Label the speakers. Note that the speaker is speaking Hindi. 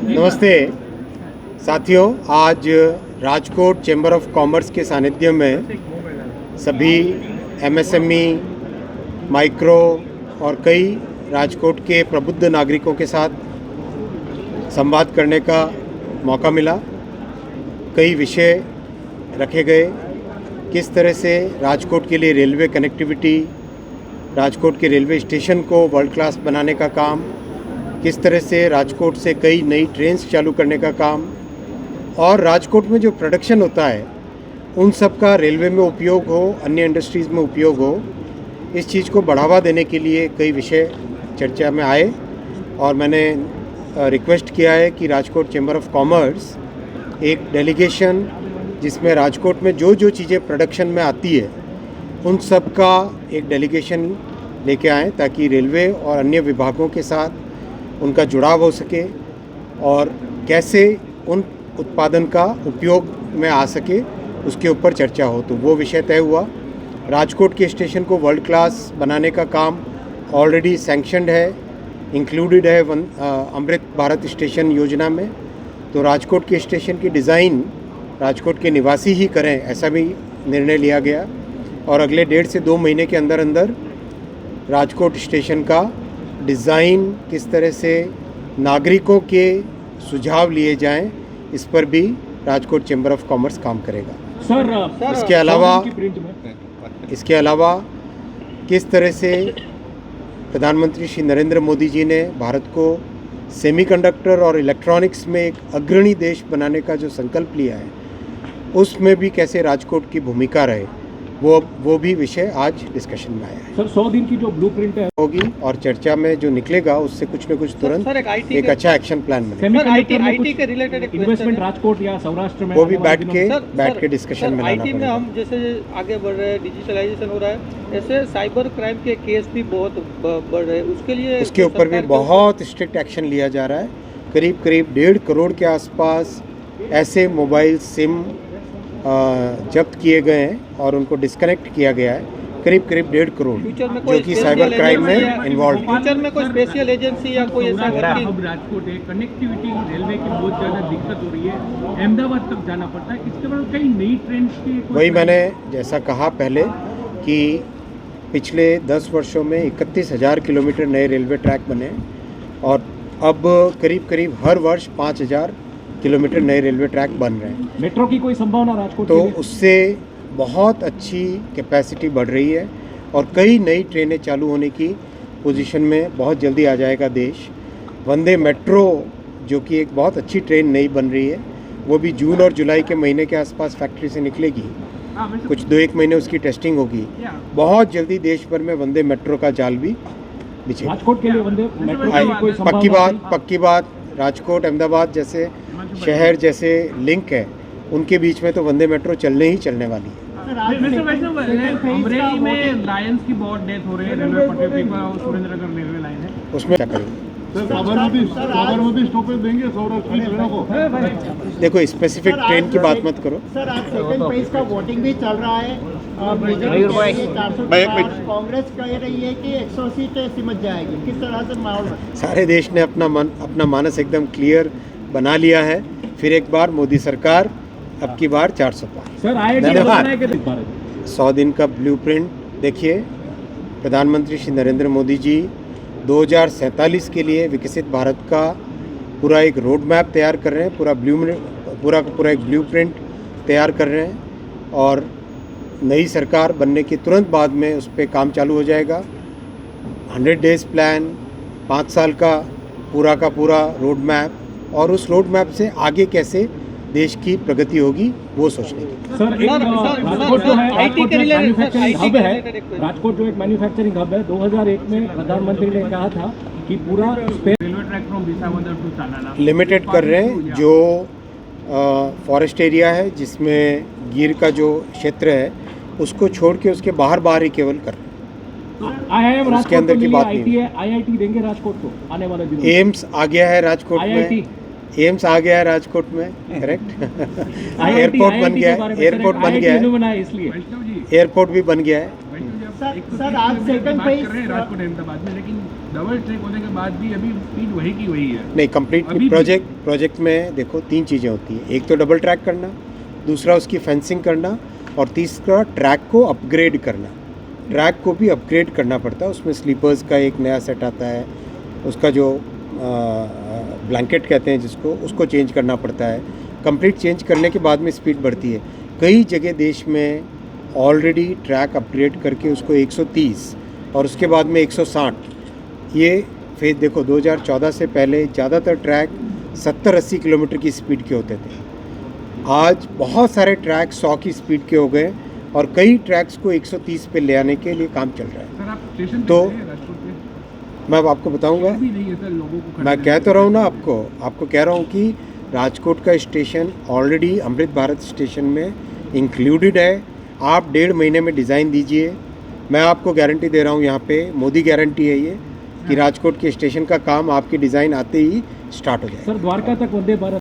Speaker 1: नमस्ते साथियों, आज राजकोट चैम्बर ऑफ कॉमर्स के सानिध्य में सभी एमएसएमई, माइक्रो और कई राजकोट के प्रबुद्ध नागरिकों के साथ संवाद करने का मौका मिला। कई विषय रखे गए, किस तरह से राजकोट के लिए रेलवे कनेक्टिविटी, राजकोट के रेलवे स्टेशन को वर्ल्ड क्लास बनाने का काम, किस तरह से राजकोट से कई नई ट्रेन्स चालू करने का काम, और राजकोट में जो प्रोडक्शन होता है उन सब का रेलवे में उपयोग हो, अन्य इंडस्ट्रीज़ में उपयोग हो, इस चीज़ को बढ़ावा देने के लिए कई विषय चर्चा में आए। और मैंने रिक्वेस्ट किया है कि राजकोट चैम्बर ऑफ कॉमर्स एक डेलीगेशन, जिसमें राजकोट में जो जो चीज़ें प्रोडक्शन में आती है उन सब का एक डेलीगेशन लेके आएँ, ताकि रेलवे और अन्य विभागों के साथ उनका जुड़ाव हो सके और कैसे उन उत्पादन का उपयोग में आ सके उसके ऊपर चर्चा हो। तो वो विषय तय हुआ। राजकोट के स्टेशन को वर्ल्ड क्लास बनाने का काम ऑलरेडी सैंक्शनड है, इंक्लूडेड है अमृत भारत स्टेशन योजना में। तो राजकोट के स्टेशन की डिज़ाइन राजकोट के निवासी ही करें, ऐसा भी निर्णय लिया गया। और अगले 1.5 से 2 महीने के अंदर अंदर राजकोट स्टेशन का डिज़ाइन किस तरह से नागरिकों के सुझाव लिए जाएं, इस पर भी राजकोट चैम्बर ऑफ कॉमर्स काम करेगा। सर, इसके अलावा किस तरह से प्रधानमंत्री श्री नरेंद्र मोदी जी ने भारत को सेमीकंडक्टर और इलेक्ट्रॉनिक्स में एक अग्रणी देश बनाने का जो संकल्प लिया है, उसमें भी कैसे राजकोट की भूमिका रहे, वो भी विषय आज डिस्कशन में आया है।
Speaker 2: सर, 100 दिन की जो ब्लूप्रिंट है
Speaker 1: होगी और चर्चा में जो निकलेगा उससे कुछ न कुछ तुरंत एक अच्छा एक्शन प्लान बनेगा।
Speaker 2: आईटी के रिलेटेड इन्वेस्टमेंट राजकोट या सौराष्ट्र में
Speaker 1: वो भी बैठ के डिस्कशन में लाना
Speaker 3: पड़ेगा। हम जैसे आगे बढ़ रहे हैं, डिजिटलाइजेशन हो रहा है, ऐसे साइबर क्राइम के केस भी बहुत बढ़ रहे हैं, उसके ऊपर
Speaker 1: भी बहुत स्ट्रिक्ट एक्शन लिया जा रहा है। करीब 1.5 करोड़ के आसपास ऐसे मोबाइल सिम जब्त किए गए हैं और उनको डिस्कनेक्ट किया गया है, करीब 1.5 करोड़, जो कि साइबर क्राइम में इन्वॉल्व है।
Speaker 3: फ्यूचर में कोई स्पेशल एजेंसी या कोई ऐसा
Speaker 2: अब राजकोट है, कनेक्टिविटी रेलवे की बहुत ज़्यादा दिक्कत हो रही है, अहमदाबाद तक जाना पड़ता है, इसके बाद कई नई ट्रेन की
Speaker 1: वही मैंने जैसा कहा पहले कि पिछले 10 वर्षों में 31,000 किलोमीटर नए रेलवे ट्रैक बने और अब करीब हर वर्ष 5,000 किलोमीटर नए रेलवे ट्रैक बन रहे हैं।
Speaker 2: मेट्रो की कोई संभावना राजकोट
Speaker 1: तो उससे बहुत अच्छी कैपेसिटी बढ़ रही है और कई नई ट्रेनें चालू होने की पोजीशन में बहुत जल्दी आ जाएगा देश। वंदे मेट्रो, जो कि एक बहुत अच्छी ट्रेन नई बन रही है, वो भी जून और जुलाई के महीने के आसपास फैक्ट्री से निकलेगी। कुछ 2-1 महीने उसकी टेस्टिंग होगी। बहुत जल्दी देश भर में वंदे मेट्रो का जाल भी बिछेगा।
Speaker 2: राजकोट के लिए वंदे मेट्रो की कोई
Speaker 1: पक्की बात राजकोट अहमदाबाद जैसे शहर जैसे लिंक है, उनके बीच में तो वंदे मेट्रो चलने वाली है।
Speaker 2: अमरेली में लायंस की बहुत डेथ हो रही है, रेलवे पटरी पर सुरेंद्रनगर रेलवे लाइन है,
Speaker 1: उसमें क्या करेंगे?
Speaker 4: साबरमती स्टॉपेज देंगे सौराष्ट्र की ट्रेनों को।
Speaker 1: देखो, स्पेसिफिक ट्रेन की बात मत करो।
Speaker 5: सर, आज सेकंड फेज का वोटिंग भी चल रहा है। कांग्रेस कह रही है कि 100 सीटें सिमट जाएगी, किस तरह से माहौल? सारे देश ने अपना मानस एकदम क्लियर बना लिया है। फिर एक बार मोदी सरकार, अब की बार 400 पार।
Speaker 2: सर,
Speaker 1: धन्यवाद। 100 दिन का ब्लूप्रिंट देखिए, प्रधानमंत्री श्री नरेंद्र मोदी जी 2047 के लिए विकसित भारत का पूरा एक रोड मैप तैयार कर रहे हैं, पूरा एक ब्लूप्रिंट तैयार कर रहे हैं और नई सरकार बनने के तुरंत बाद में उस पर काम चालू हो जाएगा। 100 डेज प्लान, 5 साल का पूरा रोड मैप, और उस रोड मैप से आगे कैसे देश की प्रगति होगी वो सोचने की।
Speaker 2: सर, राजकोट जो है मैन्युफैक्चरिंग हब है, राजकोट जो एक मैन्युफैक्चरिंग हब है, 2001 में प्रधानमंत्री ने कहा था कि पूरा railway track from Visavadar to Talala
Speaker 1: limited कर रहे हैं। जो फॉरेस्ट एरिया है, जिसमें गिर का जो क्षेत्र है, उसको छोड़ के उसके बाहर ही केवल कर रहे हैं।
Speaker 2: IIM
Speaker 1: उसके अंदर की बात नहीं है।
Speaker 2: IIT देंगे राजकोट को आने वाले दिनों।
Speaker 1: एम्स आ गया है राजकोट में, एम्स आ गया है राजकोट में, करेक्ट। एयरपोर्ट बन गया है, एयरपोर्ट भी बन गया है।
Speaker 5: सर, आज सेकंड फेज
Speaker 2: राजकोट अहमदाबाद में, लेकिन डबल ट्रैक होने के बाद भी अभी स्पीड वही की वही है।
Speaker 1: नहीं, कंप्लीट
Speaker 2: अभी भी-
Speaker 1: प्रोजेक्ट में देखो 3 चीज़ें होती हैं। एक तो डबल ट्रैक करना, दूसरा उसकी फेंसिंग करना, और तीसरा ट्रैक को अपग्रेड करना। ट्रैक को भी अपग्रेड करना पड़ता है, उसमें स्लीपर्स का एक नया सेट आता है, उसका जो ब्लैंकेट कहते हैं जिसको, उसको चेंज करना पड़ता है। कंप्लीट चेंज करने के बाद में स्पीड बढ़ती है। कई जगह देश में ऑलरेडी ट्रैक अपग्रेड करके उसको 130 और उसके बाद में 160, ये फिर देखो 2014 से पहले ज़्यादातर ट्रैक 70-80 किलोमीटर की स्पीड के होते थे। आज बहुत सारे ट्रैक 100 की स्पीड के हो गए और कई ट्रैक्स को 130 पे ले आने के लिए काम चल रहा है।
Speaker 2: सर आप स्टेशन
Speaker 1: तो
Speaker 2: पे हैं राजकोट पे?
Speaker 1: मैं अब आपको बताऊंगा,
Speaker 2: भी नहीं है सर लोगों को
Speaker 1: मैं कह तो रहा हूँ ना आपको कह रहा हूँ कि राजकोट का station already Amrit Bharat station में इंक्लूडेड है। आप 1.5 महीने में डिज़ाइन दीजिए, मैं आपको गारंटी दे रहा हूँ, यहाँ पे मोदी गारंटी है ये कि राजकोट के स्टेशन का काम आपके डिज़ाइन आते ही स्टार्ट हो जाएगा।
Speaker 2: सर द्वारका तक वंदे भारत